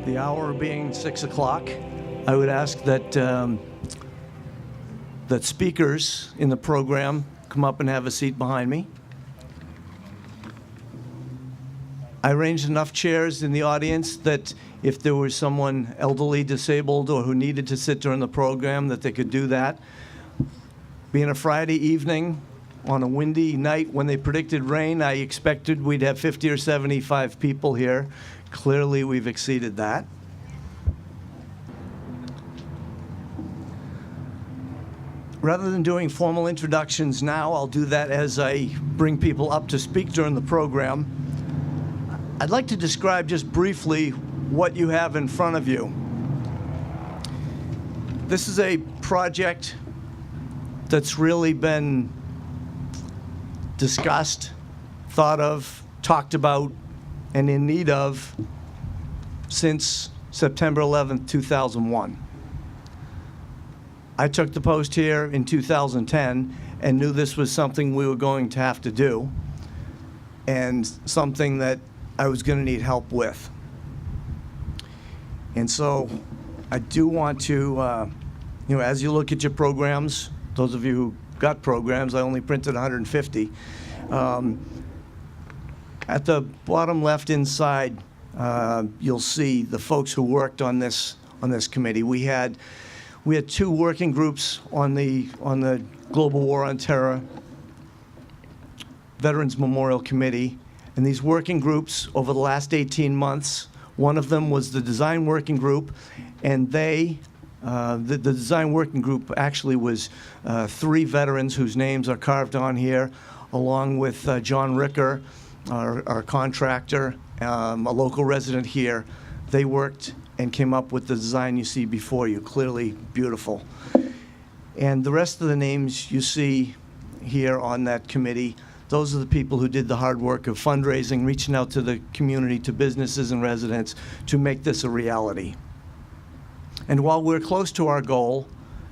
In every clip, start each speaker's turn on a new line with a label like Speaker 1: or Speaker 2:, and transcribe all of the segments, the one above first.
Speaker 1: The hour being 6 o'clock, I would ask that that speakers in the program come up and have a seat behind me. I arranged enough chairs in the audience that if there was someone elderly, disabled, or who needed to sit during the program, that they could do that. Being a Friday evening on a windy night when they predicted rain, I expected we'd have 50 or 75 people here. Clearly, we've exceeded that. Rather than doing formal introductions now, I'll do that as I bring people up to speak during the program. I'd like to describe just briefly what you have in front of you. This is a project that's really been discussed, thought of, talked about, and in need of since September 11th, 2001. I took the post here in 2010 and knew this was something we were going to have to do and something that I was going to need help with. And so I do want to, as you look at your programs, those of you who got programs, I only printed 150. At the bottom left inside, you'll see the folks who worked on this committee. We had two working groups on the Global War on Terror Veterans Memorial Committee, and these working groups over the last 18 months, one of them was the design working group, and the design working group actually was 3 veterans whose names are carved on here, along with John Ricker, our contractor, a local resident here. They worked and came up with the design you see before you, clearly beautiful. And the rest of the names you see here on that committee, those are the people who did the hard work of fundraising, reaching out to the community, to businesses and residents to make this a reality. And while we're close to our goal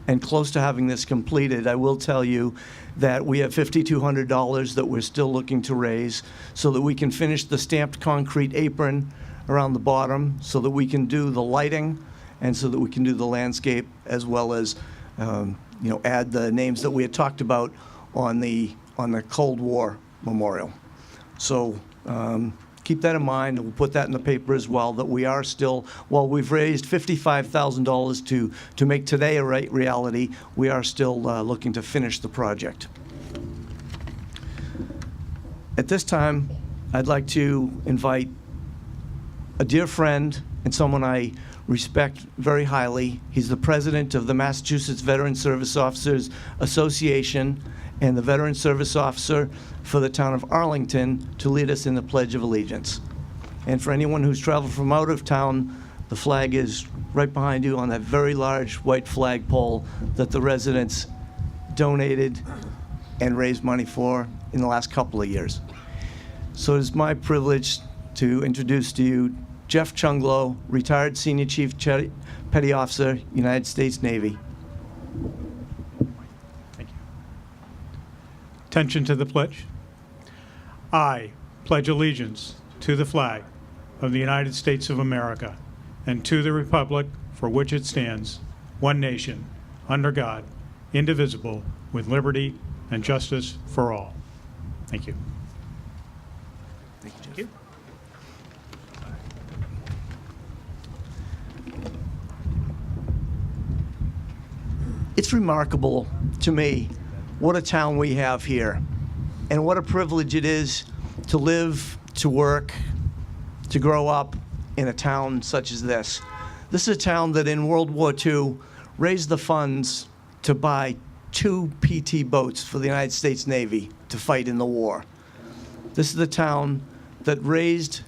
Speaker 1: and close to having this completed, I will tell you that we have $5,200 that we're still looking to raise so that we can finish the stamped concrete apron around the bottom, so that we can do the lighting and so that we can do the landscape, as well as add the names that we had talked about on the Cold War Memorial. So keep that in mind, and we'll put that in the paper as well, that we are still, while we've raised $55,000 to make today a reality, we are still looking to finish the project. At this time, I'd like to invite a dear friend and someone I respect very highly. He's the president of the Massachusetts Veteran Service Officers Association and the Veteran Service Officer for the town of Arlington, to lead us in the Pledge of Allegiance. And for anyone who's traveled from out of town, the flag is right behind you on that very large white flagpole that the residents donated and raised money for in the last couple of years. So it is my privilege to introduce to you Jeff Chunglo, retired Senior Chief Petty Officer, United States Navy.
Speaker 2: Thank you. Attention to the pledge. I pledge allegiance to the flag of the United States of America and to the republic for which it stands, one nation, under God, indivisible, with liberty and justice for all. Thank you.
Speaker 1: Thank you, Jeff.
Speaker 2: Thank you.
Speaker 1: It's remarkable to me what a town we have here, and what a privilege it is to live, to work, to grow up in a town such as this. This is a town that in World War II raised the funds to buy 2 PT boats for the United States Navy to fight in the war. This is the town that raised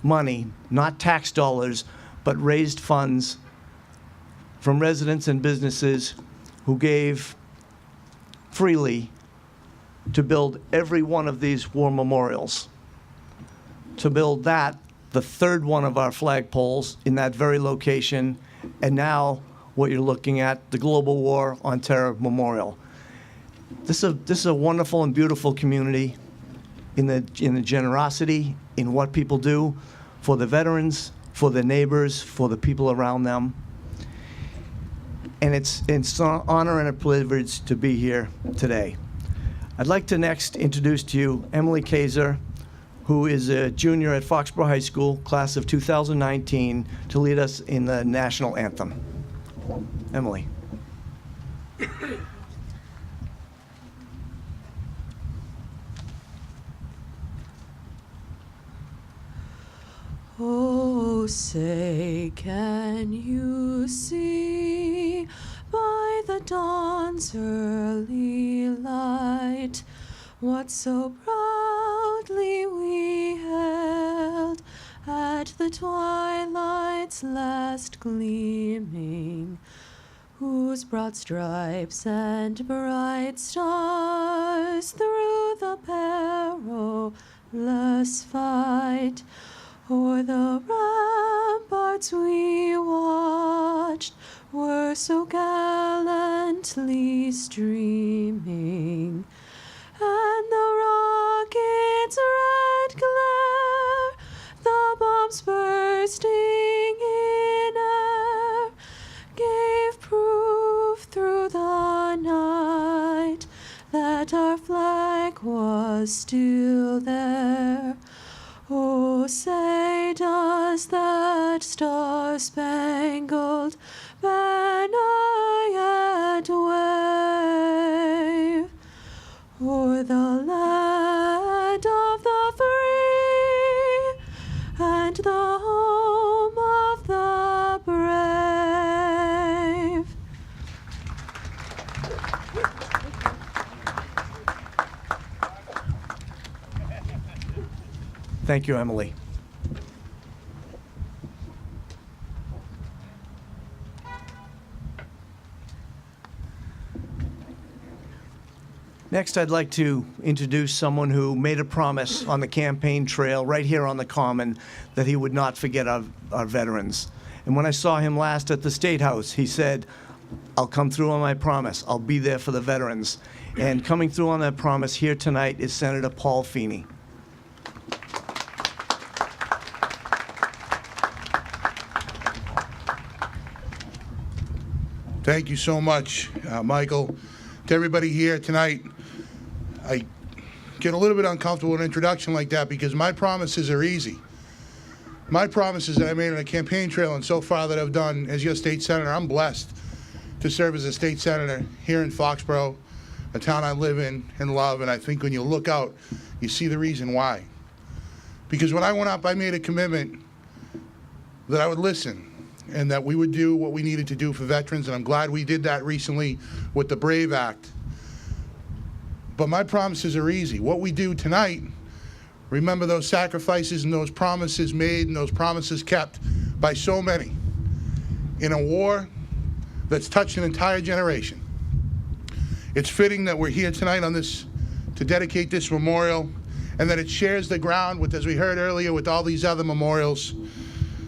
Speaker 1: money, not tax dollars, but raised funds from residents and businesses who gave freely to build every one of these war memorials. To build that, the 3rd one of our flagpoles in that very location, and now what you're looking at, the Global War on Terror Memorial. This is a wonderful and beautiful community in the generosity, in what people do for the veterans for their neighbors, for the people around them. And it's an honor and a privilege to be here today. I'd like to next introduce to you Emily Kaiser, who is a junior at Foxborough High School, class of 2019, to lead us in the national anthem. Emily.
Speaker 3: Oh, say, can you see by the dawn's early light what so proudly we held at the twilight's last gleaming, whose broad stripes and bright stars through the perilous fight o'er the ramparts we watched were so gallantly streaming, and the rocket's red glare, the bombs bursting in air, gave proof through the night that our flag was still there. Oh, say, does that star-spangled banner yet wave o'er the land of the free and the home of the brave?
Speaker 1: Thank you, Emily. Next, I'd like to introduce someone who made a promise on the campaign trail right here on the Common that he would not forget our veterans. And when I saw him last at the State House, he said, "I'll come through on my promise. I'll be there for the veterans." And coming through on that promise here tonight is Senator Paul Feeney.
Speaker 4: Thank you so much, Michael. To everybody here tonight, I get a little bit uncomfortable with an introduction like that because my promises are easy. My promises that I made on the campaign trail and so far that I've done as your state senator, I'm blessed to serve as a state senator here in Foxborough, a town I live in and love, and I think when you look out, you see the reason why. Because when I went up, I made a commitment that I would listen and that we would do what we needed to do for veterans, and I'm glad we did that recently with the BRAVE Act. But my promises are easy. What we do tonight, remember those sacrifices and those promises made and those promises kept by so many in a war that's touched an entire generation. It's fitting that we're here tonight on this to dedicate this memorial, and that it shares the ground with, as we heard earlier, with all these other memorials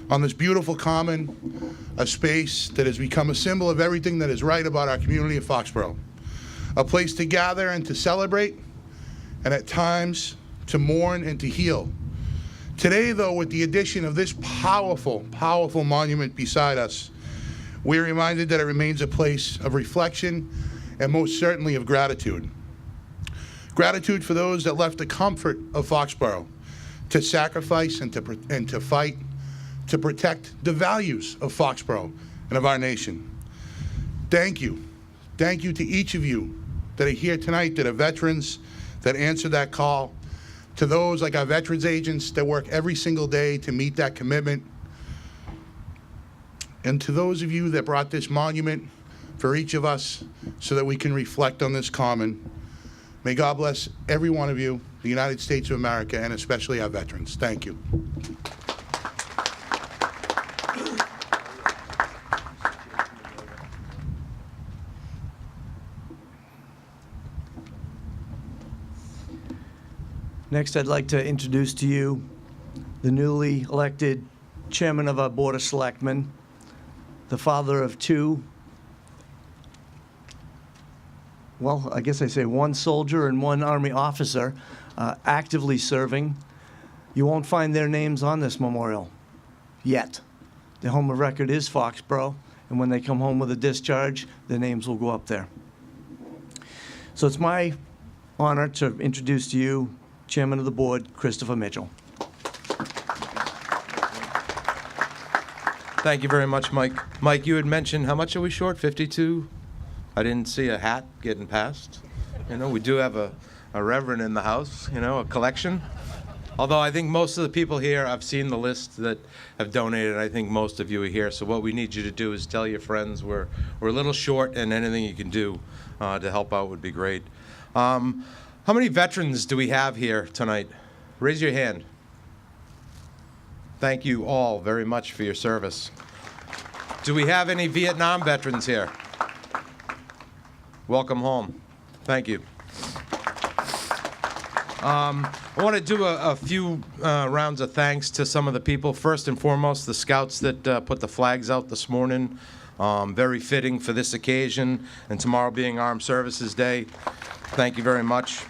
Speaker 4: on this beautiful common, a space that has become a symbol of everything that is right about our community of Foxborough. A place to gather and to celebrate, and at times to mourn and to heal. Today, though, with the addition of this powerful, powerful monument beside us, we're reminded that it remains a place of reflection and most certainly of gratitude. Gratitude for those that left the comfort of Foxborough to sacrifice and to fight to protect the values of Foxborough and of our nation. Thank you. Thank you to each of you that are here tonight, that are veterans, that answer that call, to those like our veterans agents that work every single day to meet that commitment, and to those of you that brought this monument for each of us so that we can reflect on this common. May God bless every one of you, the United States of America, and especially our veterans. Thank you.
Speaker 1: Next, I'd like to introduce to you the newly elected chairman of our Board of Selectmen, the father of two, well, I guess I say one soldier and one Army officer actively serving. You won't find their names on this memorial. yet. Their home of record is Foxborough, and when they come home with a discharge, their names will go up there. So it's my honor to introduce to you Chairman of the Board, Christopher Mitchell.
Speaker 5: Thank you very much, Mike. Mike, you had mentioned, how much are we short? 52? I didn't see a hat getting passed. You know, we do have a reverend in the house, you know, a collection. Although I think most of the people here, I've seen the list that have donated. I think most of you are here. So what we need you to do is tell your friends we're a little short, and anything you can do to help out would be great. How many veterans do we have here tonight? Raise your hand. Thank you all very much for your service. Do we have any Vietnam veterans here? Welcome home. Thank you. I want to do a few rounds of thanks to some of the people. First and foremost, the scouts that put the flags out this morning. Very fitting for this occasion, and tomorrow being Armed Services Day. Thank you very much.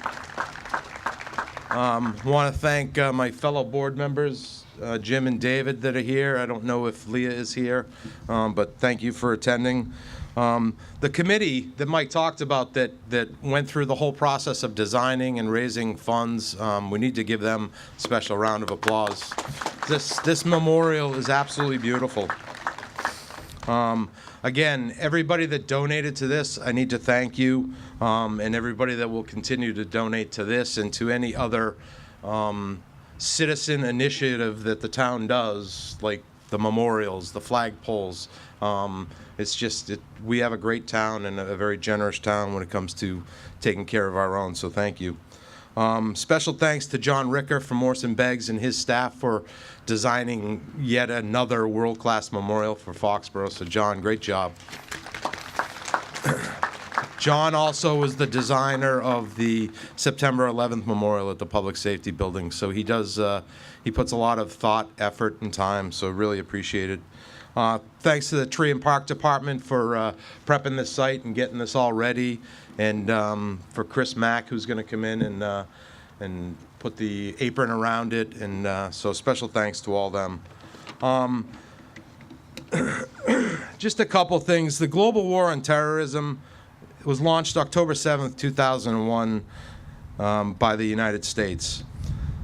Speaker 5: Want to thank my fellow board members, Jim and David, that are here. I don't know if Leah is here, but thank you for attending. The committee that Mike talked about that went through the whole process of designing and raising funds, we need to give them a special round of applause. This memorial is absolutely beautiful. Again, everybody that donated to this, I need to thank you, and everybody that will continue to donate to this and to any other citizen initiative that the town does, like the memorials, the flagpoles. It's just, we have a great town and a very generous town when it comes to taking care of our own, so thank you. Special thanks to John Ricker from Morrison Beggs and his staff for designing yet another world-class memorial for Foxborough. So John, great job. John also was the designer of the September 11th memorial at the Public Safety Building. So he does, he puts a lot of thought, effort, and time, so really appreciate it. Thanks to the Tree and Park Department for prepping this site and getting this all ready, and for Chris Mack, who's going to come in and put the apron around it, and so special thanks to all them. Just a couple things. The Global War on Terrorism was launched October 7th, 2001 by the United States.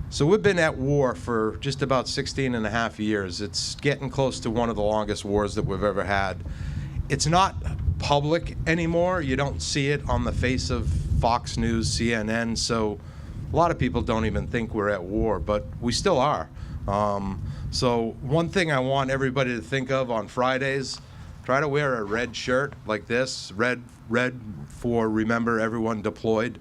Speaker 5: So we've been at war for just about 16 and a half years. It's getting close to one of the longest wars that we've ever had. It's not public anymore. You don't see it on the face of Fox News, CNN, so a lot of people don't even think we're at war, but we still are. So one thing I want everybody to think of on Fridays, try to wear a red shirt like this, red for Remember Everyone Deployed.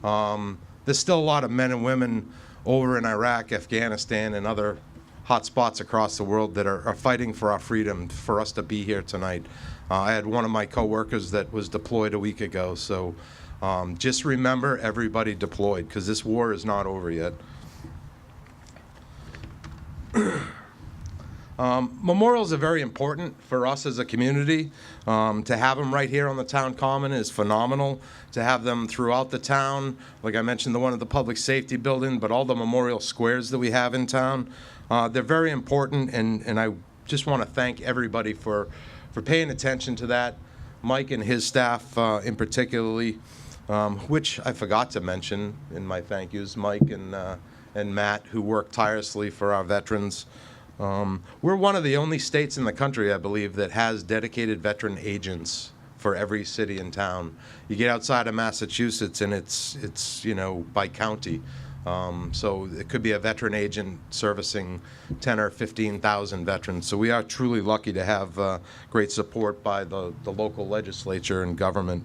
Speaker 5: There's still a lot of men and women over in Iraq, Afghanistan, and other hot spots across the world that are fighting for our freedom, for us to be here tonight. I had one of my coworkers that was deployed a week ago, so just remember everybody deployed, because this war is not over yet. Memorials are very important for us as a community. To have them right here on the town common is phenomenal. To have them throughout the town, like I mentioned, the one at the Public Safety Building, but all the memorial squares that we have in town, they're very important, and I just want to thank everybody for paying attention to that. Mike and his staff in particularly, which I forgot to mention in my thank yous, Mike and Matt, who work tirelessly for our veterans. We're one of the only states in the country, I believe, that has dedicated veteran agents for every city and town. You get outside of Massachusetts and it's you know, by county. So it could be a veteran agent servicing 10 or 15,000 veterans. So we are truly lucky to have great support by the local legislature and government.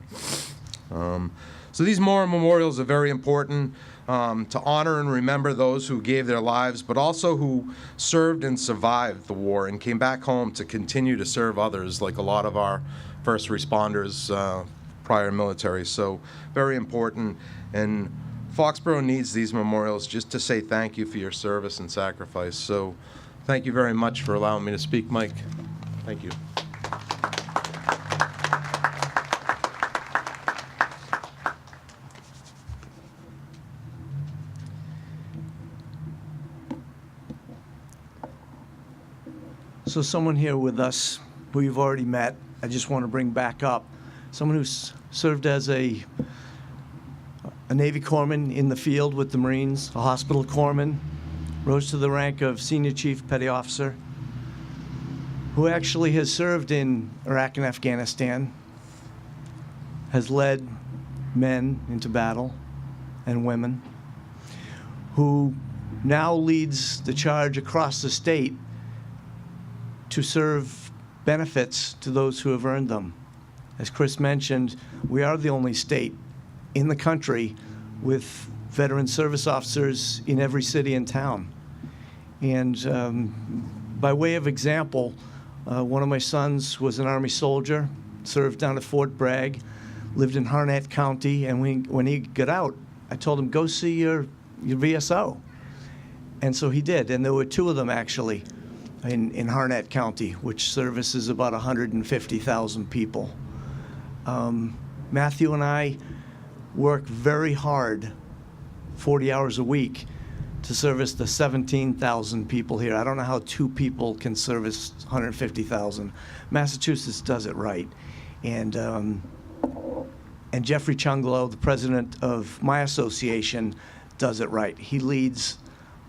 Speaker 5: So these memorials are very important to honor and remember those who gave their lives, but also who served and survived the war and came back home to continue to serve others, like a lot of our first responders, prior military. So very important. And Foxborough needs these memorials just to say thank you for your service and sacrifice. So thank you very much for allowing me to speak, Mike. Thank you.
Speaker 1: So someone here with us who you've already met, I just want to bring back up, someone who's served as a Navy corpsman in the field with the Marines, a hospital corpsman, rose to the rank of Senior Chief Petty Officer, who actually has served in Iraq and Afghanistan, has led men into battle and women, who now leads the charge across the state to serve benefits to those who have earned them. As Chris mentioned, we are the only state in the country with veteran service officers in every city and town. And by way of example, one of my sons was an Army soldier, served down at Fort Bragg, lived in Harnett County, and when he got out, I told him, go see your VSO. And so he did, and there were two of them actually in Harnett County, which services about 150,000 people. Matthew and I work very hard, 40 hours a week, to service the 17,000 people here. I don't know how two people can service 150,000. Massachusetts does it right. And Jeffrey Chunglo, the president of my association, does it right. He leads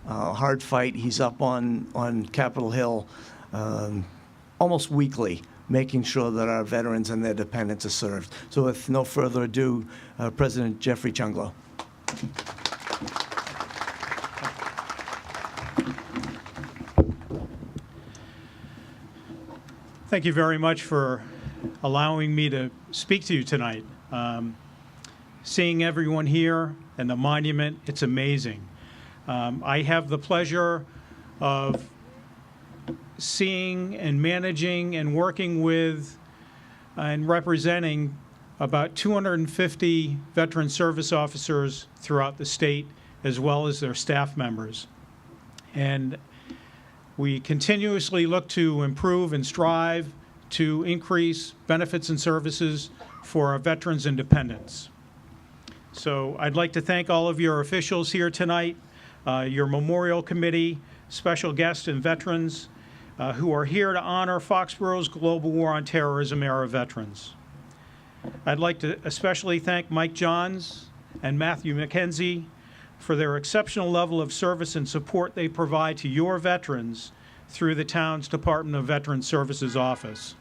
Speaker 1: a hard fight. He's up on Capitol Hill almost weekly, making sure that our veterans and their dependents are served. So with no further ado, President Jeffrey Chunglo.
Speaker 2: Thank you very much for allowing me to speak to you tonight. Seeing everyone here and the monument, it's amazing. I have the pleasure of seeing and managing and working with and representing about 250 veteran service officers throughout the state, as well as their staff members. And we continuously look to improve and strive to increase benefits and services for our veterans and dependents. So I'd like to thank all of your officials here tonight, your memorial committee, special guests and veterans who are here to honor Foxborough's Global War on Terrorism era veterans. I'd like to especially thank Mike Johns and Matthew McKenzie for their exceptional level of service and support they provide to your veterans through the town's Department of Veteran Services office.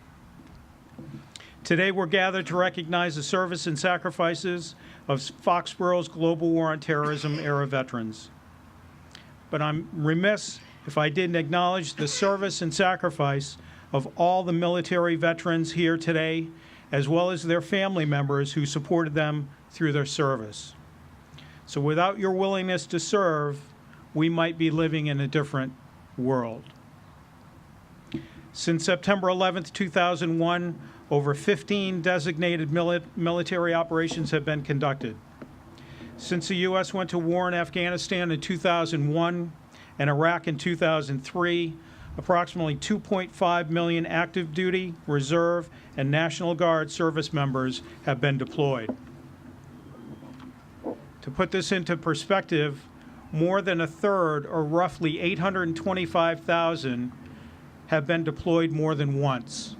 Speaker 2: Today we're gathered to recognize the service and sacrifices of Foxborough's Global War on Terrorism era veterans. But I'm remiss if I didn't acknowledge the service and sacrifice of all the military veterans here today, as well as their family members who supported them through their service. So without your willingness to serve, we might be living in a different world. Since September 11th, 2001, over 15 designated military operations have been conducted. Since the U.S. went to war in Afghanistan in 2001 and Iraq in 2003, approximately 2.5 million active duty, reserve, and National Guard service members have been deployed. To put this into perspective, more than a third, or roughly 825,000, have been deployed more than once.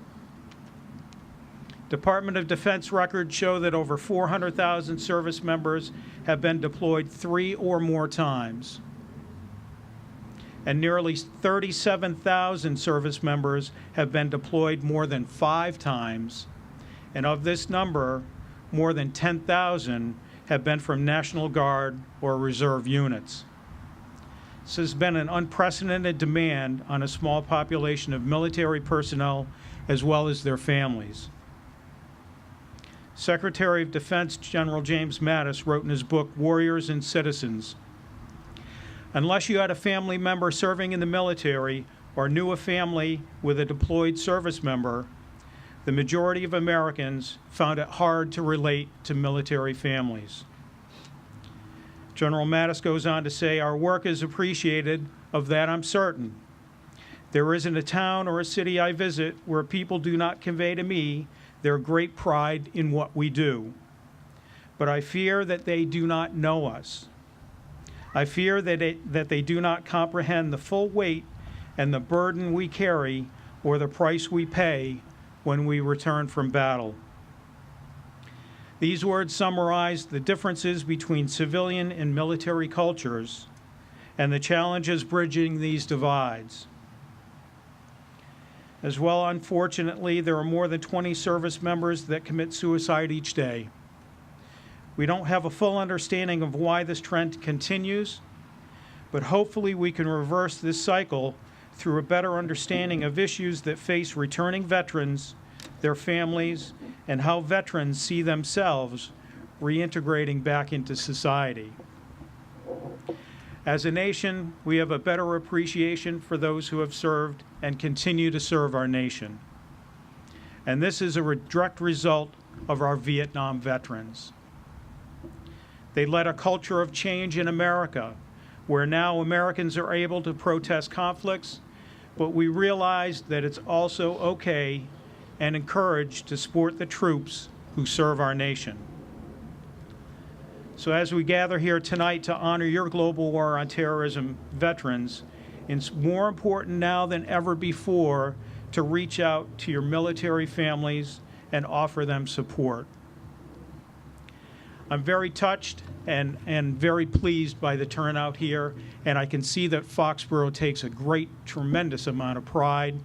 Speaker 2: Department of Defense records show that over 400,000 service members have been deployed 3 or more times. And nearly 37,000 service members have been deployed more than 5 times. And of this number, more than 10,000 have been from National Guard or Reserve units. This has been an unprecedented demand on a small population of military personnel as well as their families. Secretary of Defense General James Mattis wrote in his book, Warriors and Citizens, unless you had a family member serving in the military or knew a family with a deployed service member, the majority of Americans found it hard to relate to military families. General Mattis goes on to say, our work is appreciated, of that I'm certain. There isn't a town or a city I visit where people do not convey to me their great pride in what we do. But I fear that they do not know us. I fear that they do not comprehend the full weight and the burden we carry or the price we pay when we return from battle. These words summarize the differences between civilian and military cultures and the challenges bridging these divides. As well, unfortunately, there are more than 20 service members that commit suicide each day. We don't have a full understanding of why this trend continues, but hopefully we can reverse this cycle through a better understanding of issues that face returning veterans, their families, and how veterans see themselves reintegrating back into society. As a nation, we have a better appreciation for those who have served and continue to serve our nation. And this is a direct result of our Vietnam veterans. They led a culture of change in America, where now Americans are able to protest conflicts, but we realize that it's also okay and encouraged to support the troops who serve our nation. So as we gather here tonight to honor your Global War on Terrorism veterans, it's more important now than ever before to reach out to your military families and offer them support. I'm very touched and very pleased by the turnout here, and I can see that Foxborough takes a great, tremendous amount of pride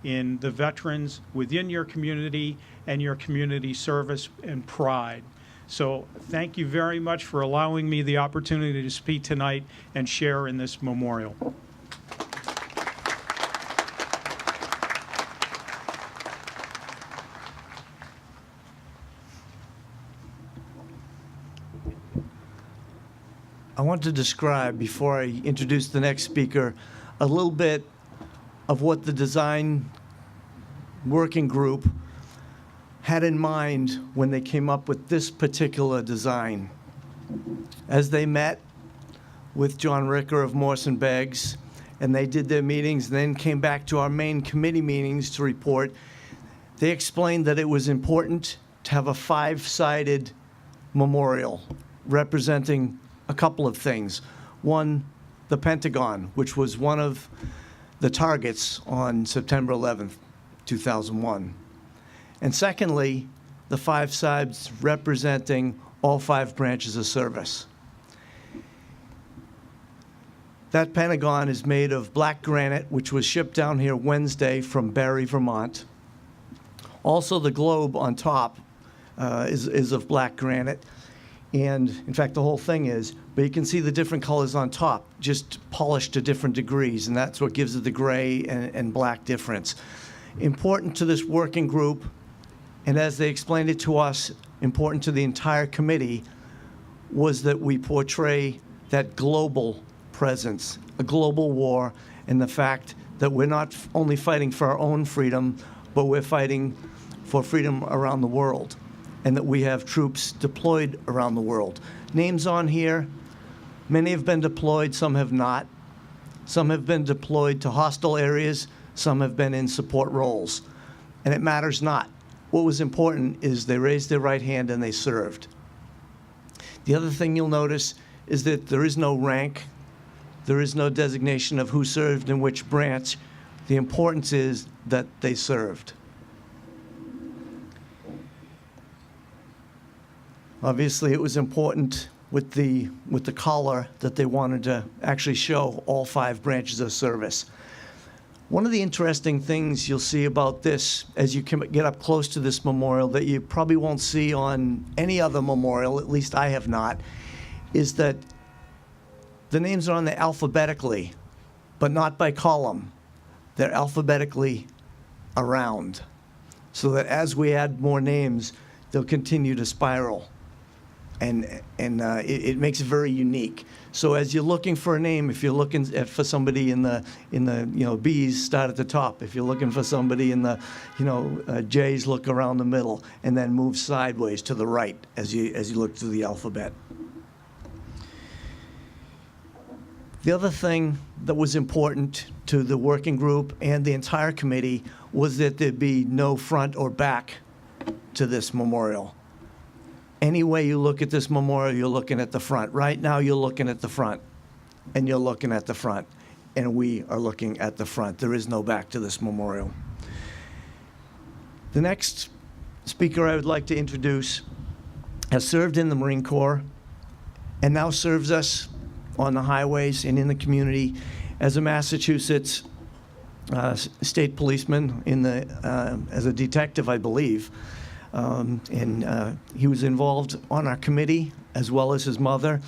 Speaker 2: in the veterans within your community and your community service and pride. So thank you very much for allowing me the opportunity to speak tonight and share in this memorial.
Speaker 1: I want to describe, before I introduce the next speaker, a little bit of what the design working group had in mind when they came up with this particular design. As they met with John Ricker of Morrison Beggs, and they did their meetings and then came back to our main committee meetings to report, they explained that it was important to have a five-sided memorial representing a couple of things. One, the Pentagon, which was one of the targets on September 11th, 2001. And secondly, the five sides representing all five branches of service. That Pentagon is made of black granite, which was shipped down here Wednesday from Barre, Vermont. Also, the globe on top is of black granite. And in fact, the whole thing is, but you can see the different colors on top, just polished to different degrees, and that's what gives it the gray and black difference. Important to this working group, and as they explained it to us, important to the entire committee, was that we portray that global presence, a global war, and the fact that we're not only fighting for our own freedom, but we're fighting for freedom around the world, and that we have troops deployed around the world. Names on here, many have been deployed, some have not. Some have been deployed to hostile areas, some have been in support roles, and it matters not. What was important is they raised their right hand and they served. The other thing you'll notice is that there is no rank, there is no designation of who served in which branch. The importance is that they served. Obviously, it was important with the collar that they wanted to actually show all five branches of service. One of the interesting things you'll see about this, as you can get up close to this memorial, that you probably won't see on any other memorial, at least I have not, is that the names are on there alphabetically, but not by column. They're alphabetically around, so that as we add more names, they'll continue to spiral. And it makes it very unique. So as you're looking for a name, if you're looking for somebody in the B's, start at the top. If you're looking for somebody in the J's, look around the middle, and then move sideways to the right as you look through the alphabet. The other thing that was important to the working group and the entire committee was that there be no front or back to this memorial. Any way you look at this memorial, you're looking at the front. Right now, you're looking at the front, and you're looking at the front, and we are looking at the front. There is no back to this memorial. The next speaker I would like to introduce has served in the Marine Corps and now serves us on the highways and in the community as a Massachusetts state policeman as a detective, I believe. He was involved on our committee as well as his mother.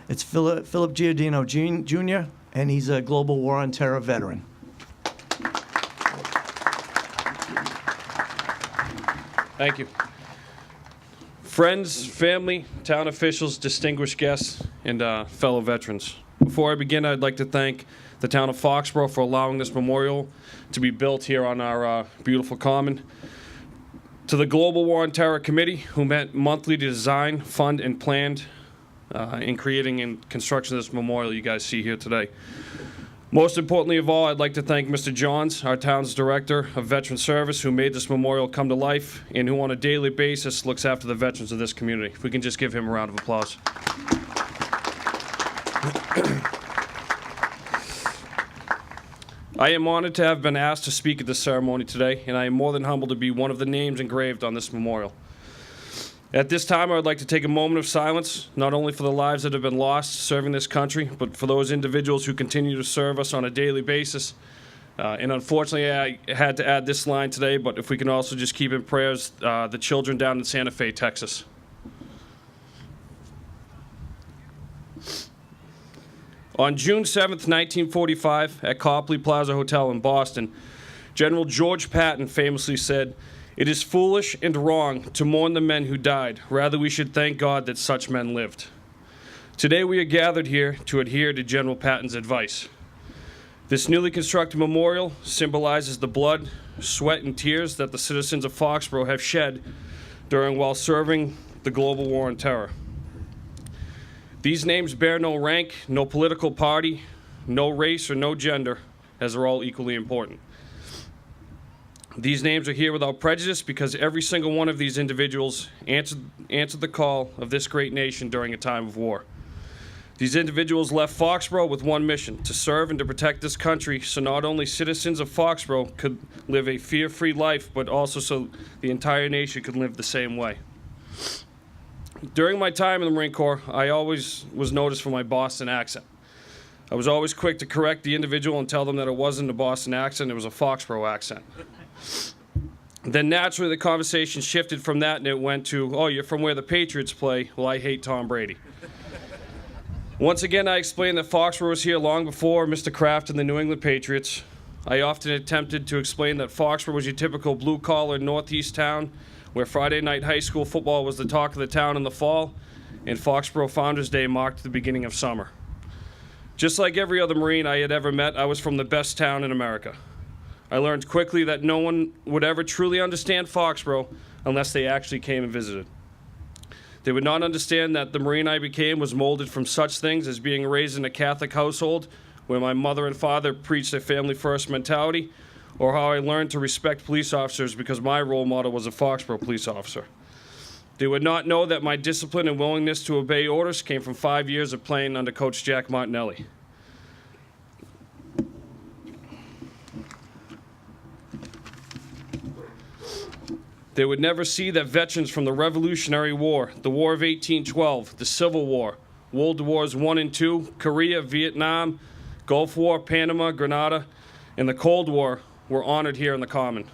Speaker 1: It's Philip Giordino Jr., and he's a global war on terror veteran.
Speaker 6: Thank you. Friends, family, town officials, distinguished guests, and fellow veterans. Before I begin, I'd like to thank the town of Foxborough for allowing this memorial to be built here on our beautiful common. To the Global War on Terror Committee, who met monthly to design, fund, and planned in creating and construction of this memorial you guys see here today. Most importantly of all, I'd like to thank Mr. Johns, our town's Director of Veteran Service, who made this memorial come to life and who on a daily basis looks after the veterans of this community. If we can just give him a round of applause. I am honored to have been asked to speak at this ceremony today, and I am more than humbled to be one of the names engraved on this memorial. At this time, I would like to take a moment of silence, not only for the lives that have been lost serving this country, but for those individuals who continue to serve us on a daily basis. And unfortunately, I had to add this line today, but if we can also just keep in prayers the children down in Santa Fe, Texas. On June 7th, 1945, at Copley Plaza Hotel in Boston, General George Patton famously said, "It is foolish and wrong to mourn the men who died. Rather, we should thank God that such men lived." Today, we are gathered here to adhere to General Patton's advice. This newly constructed memorial symbolizes the blood, sweat, and tears that the citizens of Foxborough have shed while serving the global war on terror. These names bear no rank, no political party, no race, or no gender, as they're all equally important. These names are here without prejudice because every single one of these individuals answered the call of this great nation during a time of war. These individuals left Foxborough with one mission: to serve and to protect this country so not only citizens of Foxborough could live a fear-free life, but also so the entire nation could live the same way. During my time in the Marine Corps, I always was noticed for my Boston accent. I was always quick to correct the individual and tell them that it wasn't a Boston accent, it was a Foxborough accent. Then naturally the conversation shifted from that and it went to, "Oh, you're from where the Patriots play? Well, I hate Tom Brady." Once again, I explained that Foxborough was here long before Mr. Kraft and the New England Patriots. I often attempted to explain that Foxborough was your typical blue-collar Northeast town where Friday night high school football was the talk of the town in the fall, and Foxborough Founders Day marked the beginning of summer. Just like every other Marine I had ever met, I was from the best town in America. I learned quickly that no one would ever truly understand Foxborough unless they actually came and visited. They would not understand that the Marine I became was molded from such things as being raised in a Catholic household where my mother and father preached a family-first mentality, or how I learned to respect police officers because my role model was a Foxborough police officer. They would not know that my discipline and willingness to obey orders came from 5 years of playing under Coach Jack Martinelli. They would never see that veterans from the Revolutionary War, the War of 1812, the Civil War, World Wars I and II, Korea, Vietnam, Gulf War, Panama, Grenada, and the Cold War were honored here in the Common.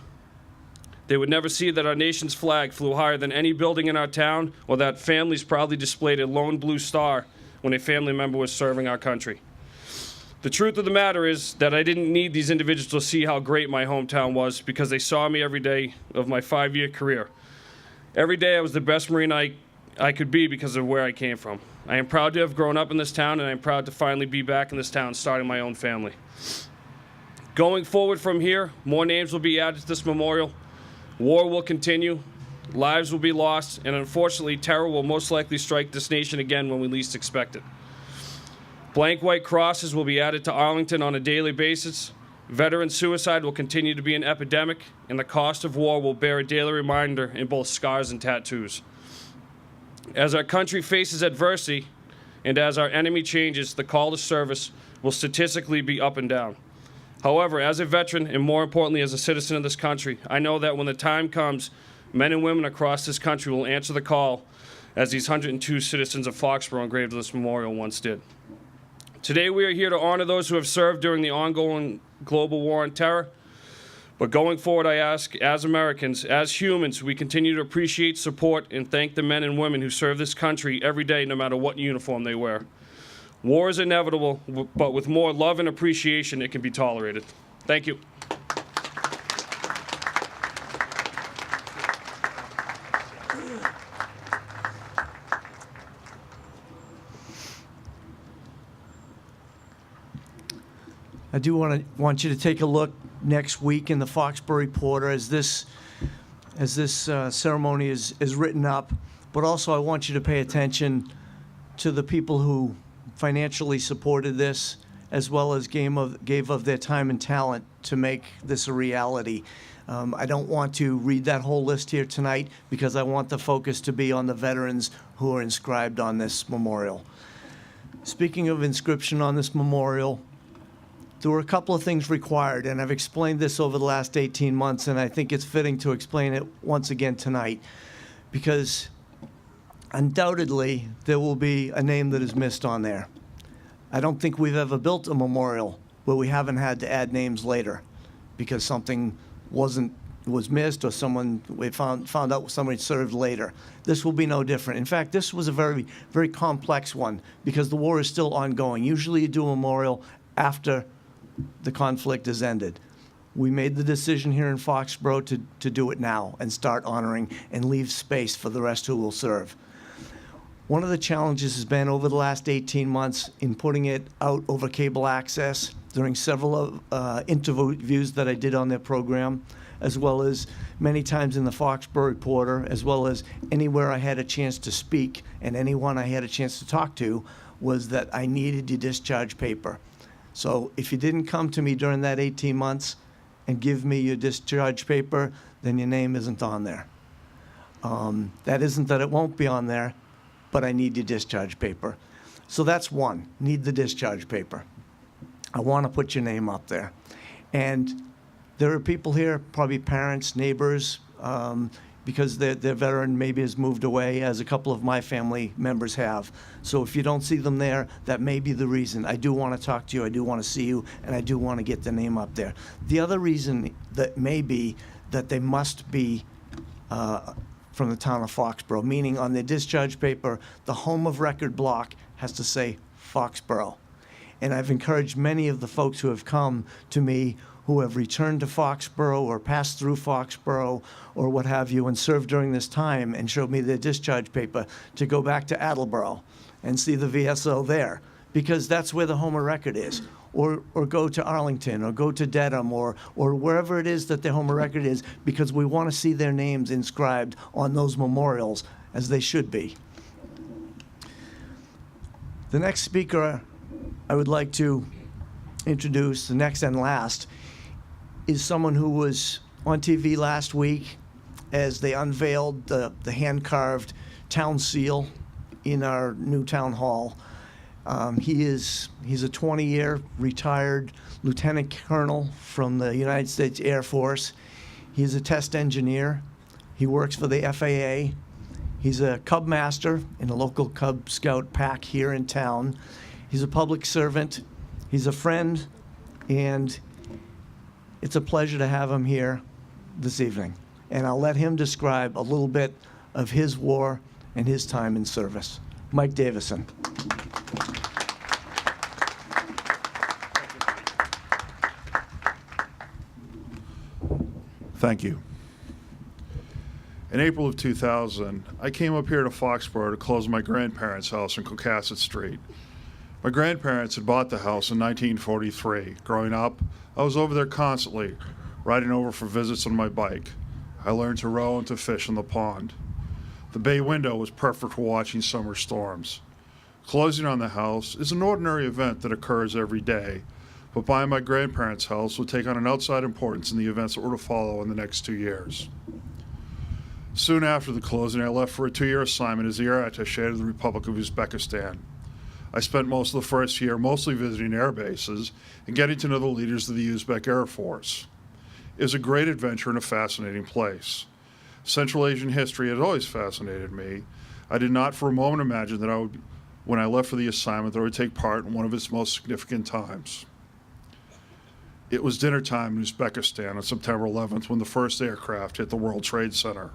Speaker 6: They would never see that our nation's flag flew higher than any building in our town, or that families proudly displayed a lone blue star when a family member was serving our country. The truth of the matter is that I didn't need these individuals to see how great my hometown was because they saw me every day of my 5-year career. Every day I was the best Marine I could be because of where I came from. I am proud to have grown up in this town, and I am proud to finally be back in this town starting my own family. Going forward from here, more names will be added to this memorial. War will continue, lives will be lost, and unfortunately, terror will most likely strike this nation again when we least expect it. Blank white crosses will be added to Arlington on a daily basis. Veteran suicide will continue to be an epidemic, and the cost of war will bear a daily reminder in both scars and tattoos. As our country faces adversity, and as our enemy changes, the call to service will statistically be up and down. However, as a veteran and more importantly as a citizen of this country, I know that when the time comes, men and women across this country will answer the call as these 102 citizens of Foxborough engraved this memorial once did. Today we are here to honor those who have served during the ongoing global war on terror. But going forward, I ask, as Americans, as humans, we continue to appreciate, support, and thank the men and women who serve this country every day, no matter what uniform they wear. War is inevitable, but with more love and appreciation, it can be tolerated. Thank you.
Speaker 1: I do want you to take a look next week in the Foxborough Reporter as this ceremony is written up, but also I want you to pay attention to the people who financially supported this, as well as gave of their time and talent to make this a reality. I don't want to read that whole list here tonight because I want the focus to be on the veterans who are inscribed on this memorial. Speaking of inscription on this memorial, there were a couple of things required, and I've explained this over the last 18 months, and I think it's fitting to explain it once again tonight, because undoubtedly there will be a name that is missed on there. I don't think we've ever built a memorial where we haven't had to add names later because something was missed or we found out somebody served later. This will be no different. In fact, this was a very, very complex one because the war is still ongoing. Usually you do a memorial after the conflict has ended. We made the decision here in Foxborough to do it now and start honoring and leave space for the rest who will serve. One of the challenges has been over the last 18 months in putting it out over cable access during several interviews that I did on their program, as well as many times in the Foxborough Reporter, as well as anywhere I had a chance to speak and anyone I had a chance to talk to, was that I needed your discharge paper. So if you didn't come to me during that 18 months and give me your discharge paper, then your name isn't on there. That isn't that it won't be on there, but I need your discharge paper. So that's one, need the discharge paper. I want to put your name up there. And there are people here, probably parents, neighbors, because their veteran maybe has moved away, as a couple of my family members have. So if you don't see them there, that may be the reason. I do want to talk to you, I do want to see you, and I do want to get the name up there. The other reason that may be that they must be from the town of Foxborough, meaning on their discharge paper, the home of record block has to say Foxborough. And I've encouraged many of the folks who have come to me who have returned to Foxborough or passed through Foxborough or what have you and served during this time and showed me their discharge paper to go back to Attleboro and see the VSO there, because that's where the home of record is. Or go to Arlington or go to Dedham or wherever it is that their home of record is, because we want to see their names inscribed on those memorials as they should be. The next speaker I would like to introduce, the next and last, is someone who was on TV last week as they unveiled the hand-carved town seal in our new town hall. He's a 20-year retired lieutenant colonel from the United States Air Force. He's a test engineer. He works for the FAA. He's a Cub master in a local Cub Scout pack here in town. He's a public servant. He's a friend, and it's a pleasure to have him here this evening. And I'll let him describe a little bit of his war and his time in service. Mike Davison.
Speaker 7: Thank you. In April of 2000, I came up here to Foxborough to close my grandparents' house on Cocasset Street. My grandparents had bought the house in 1943. Growing up, I was over there constantly, riding over for visits on my bike. I learned to row and to fish in the pond. The bay window was perfect for watching summer storms. Closing on the house is an ordinary event that occurs every day, but buying my grandparents' house would take on an outside importance in the events that were to follow in the next 2 years. Soon after the closing, I left for a 2-year assignment as the air attaché to the Republic of Uzbekistan. I spent most of the first year mostly visiting air bases and getting to know the leaders of the Uzbek Air Force. It was a great adventure and a fascinating place. Central Asian history had always fascinated me. I did not for a moment imagine that when I left for the assignment, that I would take part in one of its most significant times. It was dinner time in Uzbekistan on September 11th when the first aircraft hit the World Trade Center.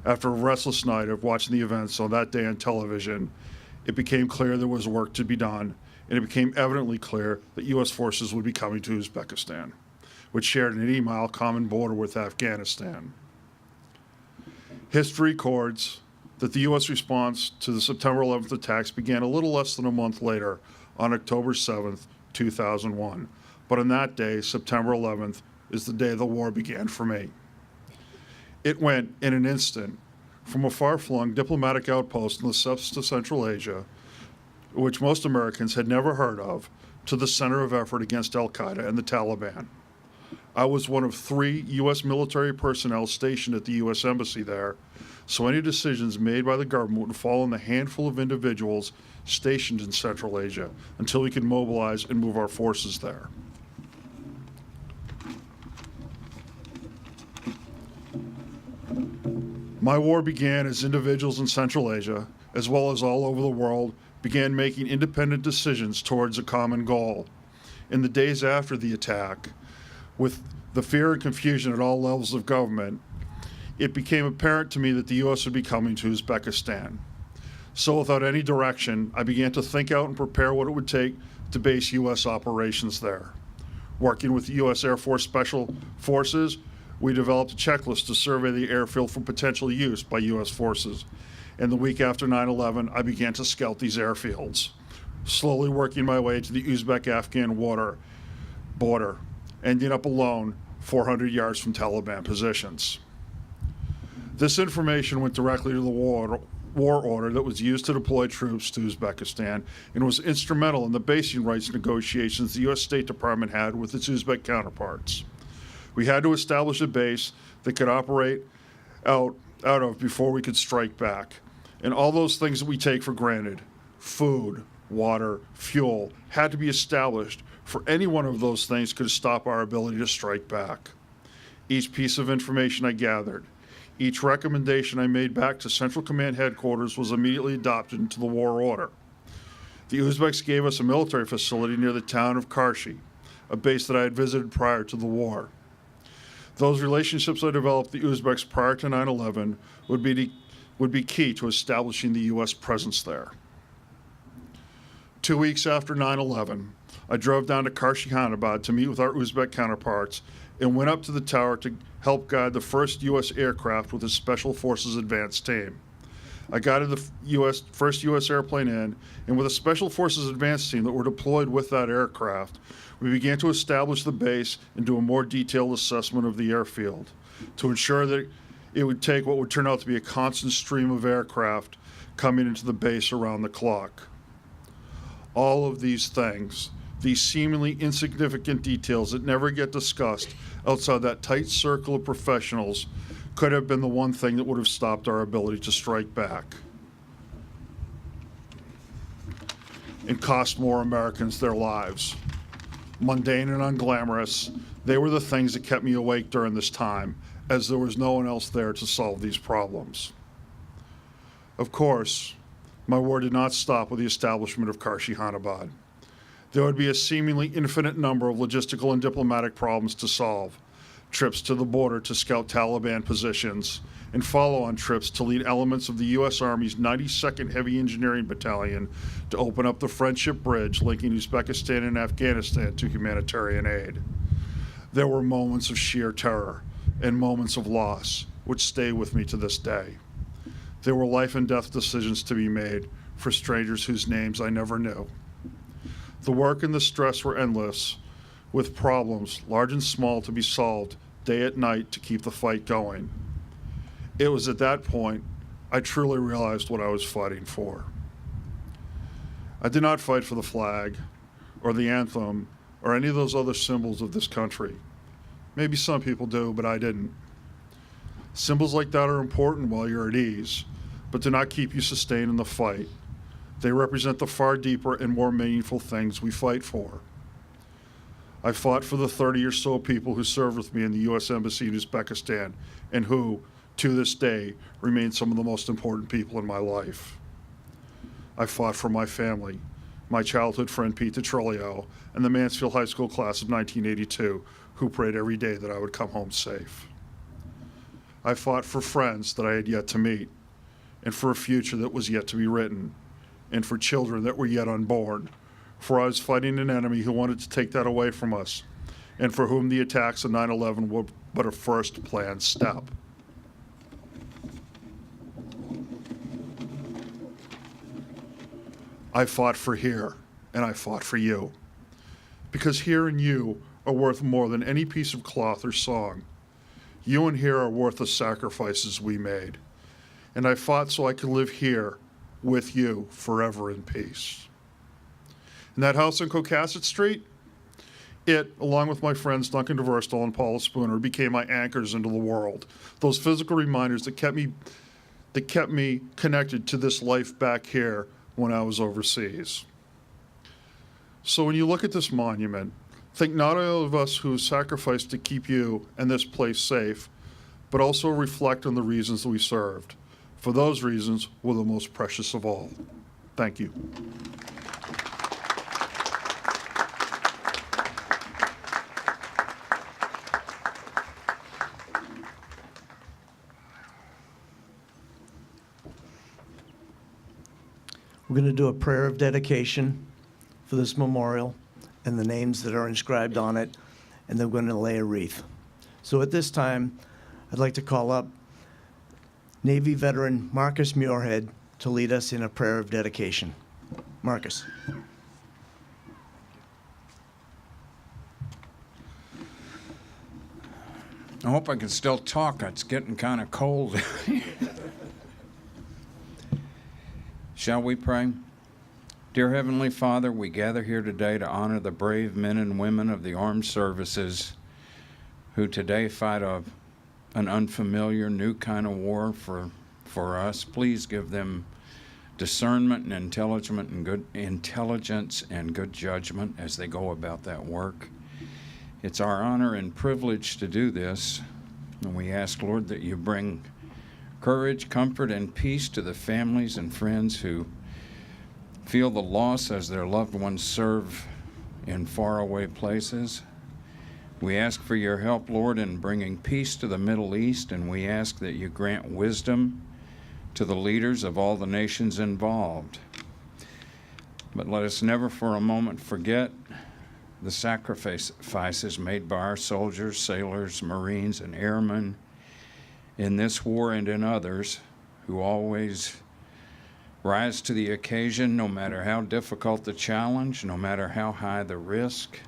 Speaker 7: After a restless night of watching the events on that day on television, it became clear there was work to be done, and it became evidently clear that U.S. forces would be coming to Uzbekistan, which shared an 80-mile common border with Afghanistan. History records that the U.S. response to the September 11th attacks began a little less than a month later on October 7th, 2001. But on that day, September 11th, is the day the war began for me. It went, in an instant, from a far-flung diplomatic outpost in the steppes of Central Asia, which most Americans had never heard of, to the center of effort against al-Qaeda and the Taliban. I was one of 3 U.S. military personnel stationed at the U.S. Embassy there, so any decisions made by the government would fall on the handful of individuals stationed in Central Asia until we could mobilize and move our forces there. My war began as individuals in Central Asia, as well as all over the world, began making independent decisions towards a common goal. In the days after the attack, with the fear and confusion at all levels of government, it became apparent to me that the U.S. would be coming to Uzbekistan. So without any direction, I began to think out and prepare what it would take to base U.S. operations there. Working with the U.S. Air Force Special Forces, we developed a checklist to survey the airfield for potential use by U.S. forces. And the week after 9/11, I began to scout these airfields, slowly working my way to the Uzbek-Afghan border, ending up alone 400 yards from Taliban positions. This information went directly to the war order that was used to deploy troops to Uzbekistan and was instrumental in the basing rights negotiations the U.S. State Department had with its Uzbek counterparts. We had to establish a base that could operate out of before we could strike back. And all those things that we take for granted, food, water, fuel, had to be established, for any one of those things could stop our ability to strike back. Each piece of information I gathered, each recommendation I made back to Central Command Headquarters was immediately adopted into the war order. The Uzbeks gave us a military facility near the town of Karshi, a base that I had visited prior to the war. Those relationships I developed with the Uzbeks prior to 9/11 would be key to establishing the U.S. presence there. 2 weeks after 9/11, I drove down to Karshi-Khanabad to meet with our Uzbek counterparts and went up to the tower to help guide the first U.S. aircraft with its Special Forces Advance team. I guided the first U.S. airplane in, and with a Special Forces Advance team that were deployed with that aircraft, we began to establish the base and do a more detailed assessment of the airfield to ensure that it would take what would turn out to be a constant stream of aircraft coming into the base around the clock. All of these things, these seemingly insignificant details that never get discussed outside that tight circle of professionals, could have been the one thing that would have stopped our ability to strike back and cost more Americans their lives. Mundane and unglamorous, they were the things that kept me awake during this time, as there was no one else there to solve these problems. Of course, my war did not stop with the establishment of Karshi-Khanabad. There would be a seemingly infinite number of logistical and diplomatic problems to solve. Trips to the border to scout Taliban positions, and follow-on trips to lead elements of the U.S. Army's 92nd Heavy Engineering Battalion to open up the Friendship Bridge linking Uzbekistan and Afghanistan to humanitarian aid. There were moments of sheer terror and moments of loss, which stay with me to this day. There were life and death decisions to be made for strangers whose names I never knew. The work and the stress were endless, with problems, large and small, to be solved day and night to keep the fight going. It was at that point I truly realized what I was fighting for. I did not fight for the flag, or the anthem, or any of those other symbols of this country. Maybe some people do, but I didn't. Symbols like that are important while you're at ease, but do not keep you sustained in the fight. They represent the far deeper and more meaningful things we fight for. I fought for the 30 or so people who served with me in the U.S. Embassy in Uzbekistan and who, to this day, remain some of the most important people in my life. I fought for my family, my childhood friend Pete DeTrolio, and the Mansfield High School class of 1982, who prayed every day that I would come home safe. I fought for friends that I had yet to meet, and for a future that was yet to be written, and for children that were yet unborn. For I was fighting an enemy who wanted to take that away from us, and for whom the attacks of 9/11 were but a first planned step. I fought for here, and I fought for you, because here and you are worth more than any piece of cloth or song. You and here are worth the sacrifices we made, and I fought so I could live here with you forever in peace. And that house on Cocasset Street, it, along with my friends Duncan DeVerstal and Paula Spooner, became my anchors into the world. Those physical reminders that kept me connected to this life back here when I was overseas. So when you look at this monument, think not only of us who sacrificed to keep you and this place safe, but also reflect on the reasons that we served. For those reasons were the most precious of all. Thank you.
Speaker 1: We're going to do a prayer of dedication for this memorial and the names that are inscribed on it, and then we're going to lay a wreath. So at this time, I'd like to call up Navy veteran Marcus Muirhead to lead us in a prayer of dedication. Marcus.
Speaker 8: I hope I can still talk. It's getting kind of cold. Shall we pray? Dear Heavenly Father, we gather here today to honor the brave men and women of the armed services who today fight an unfamiliar new kind of war for us. Please give them discernment and intelligence and good judgment as they go about that work. It's our honor and privilege to do this, and we ask, Lord, that you bring courage, comfort, and peace to the families and friends who feel the loss as their loved ones serve in faraway places. We ask for your help, Lord, in bringing peace to the Middle East, and we ask that you grant wisdom to the leaders of all the nations involved. But let us never for a moment forget the sacrifices made by our soldiers, sailors, Marines, and airmen in this war and in others who always rise to the occasion, no matter how difficult the challenge, no matter how high the risk.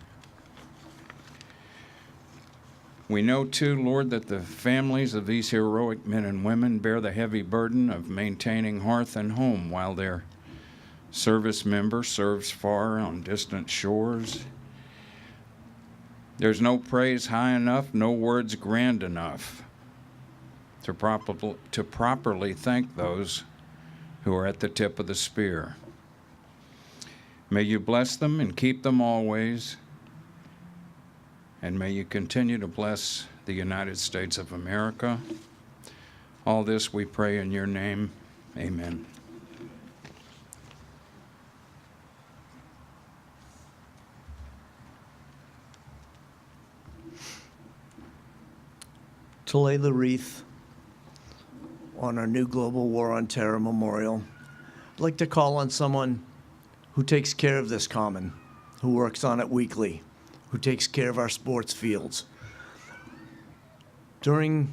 Speaker 8: We know too, Lord, that the families of these heroic men and women bear the heavy burden of maintaining hearth and home while their service member serves far on distant shores. There's no praise high enough, no words grand enough to properly thank those who are at the tip of the spear. May you bless them and keep them always, and may you continue to bless the United States of America. All this we pray in your name. Amen.
Speaker 1: To lay the wreath on our new Global War on Terror Memorial, I'd like to call on someone who takes care of this common, who works on it weekly, who takes care of our sports fields. During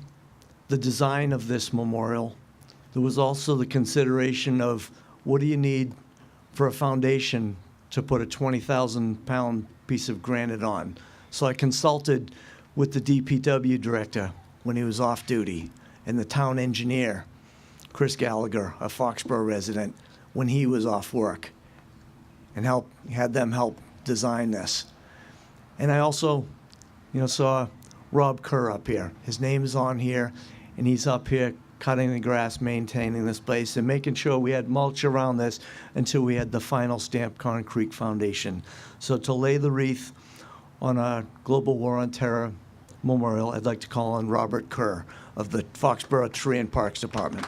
Speaker 1: the design of this memorial, there was also the consideration of what do you need for a foundation to put a 20,000-pound piece of granite on. So I consulted with the DPW director when he was off duty, and the town engineer, Chris Gallagher, a Foxborough resident, when he was off work, and had them help design this. And I also, saw Rob Kerr up here. His name is on here, and he's up here cutting the grass, maintaining this place, and making sure we had mulch around this until we had the final stamped concrete foundation. So to lay the wreath on our Global War on Terror memorial, I'd like to call on Robert Kerr of the Foxborough Tree and Parks Department.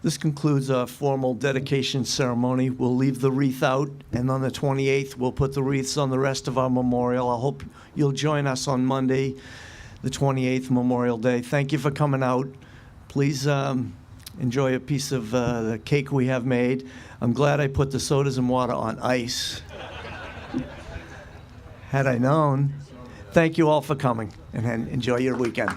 Speaker 1: This concludes our formal dedication ceremony. We'll leave the wreath out, and on the 28th, we'll put the wreaths on the rest of our memorial. I hope you'll join us on Monday, the 28th, Memorial Day. Thank you for coming out. Please enjoy a piece of the cake we have made. I'm glad I put the sodas and water on ice. Had I known. Thank you all for coming, and enjoy your weekend.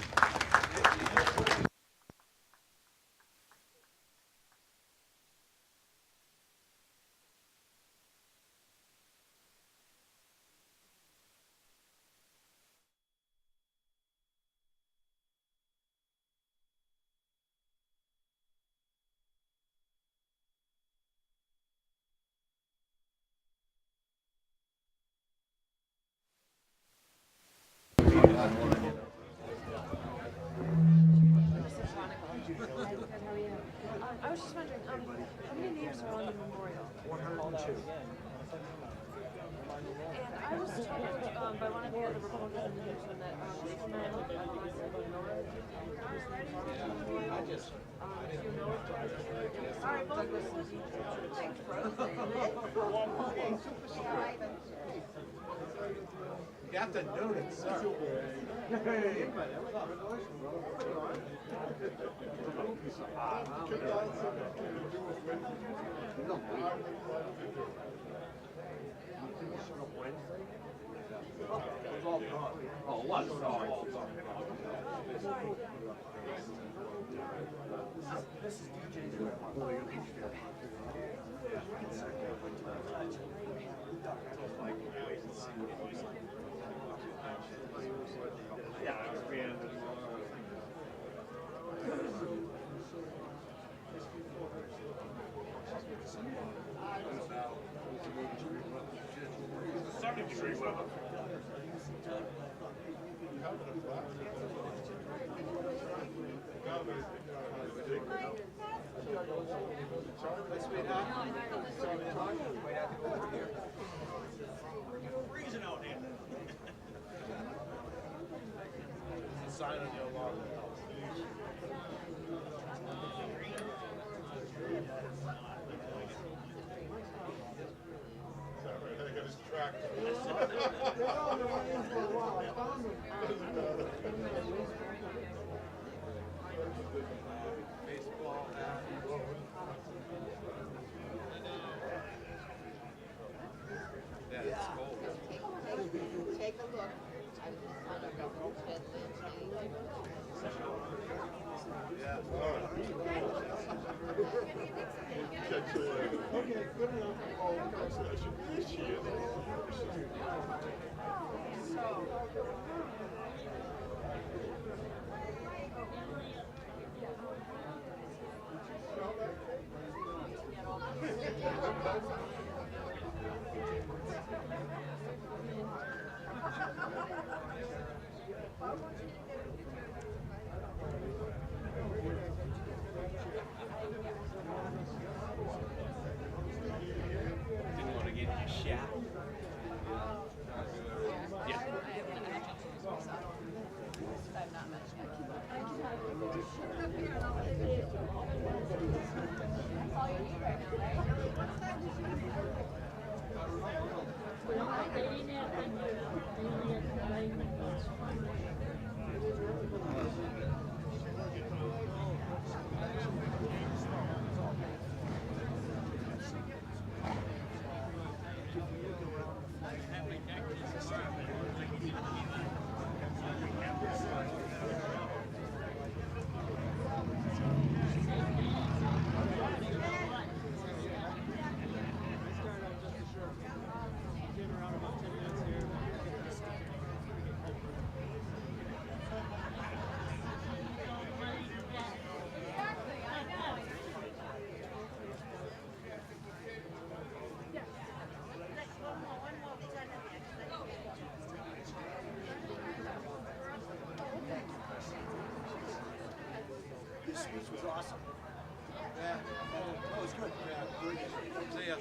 Speaker 3: I was just wondering, how many names are on the memorial? 102. And I was told by one of the other Republicans in the newsroom that these men all right, well, thanks,
Speaker 9: You have to notice, sir. Sign on your lawn.
Speaker 10: Take a look. I was just kind of a rope that
Speaker 7: Okay, good enough. Oh, I should appreciate it.
Speaker 9: Didn't want to get you shot. Yeah. His speech was awesome. Yeah, that was good. Yeah, very good. See ya.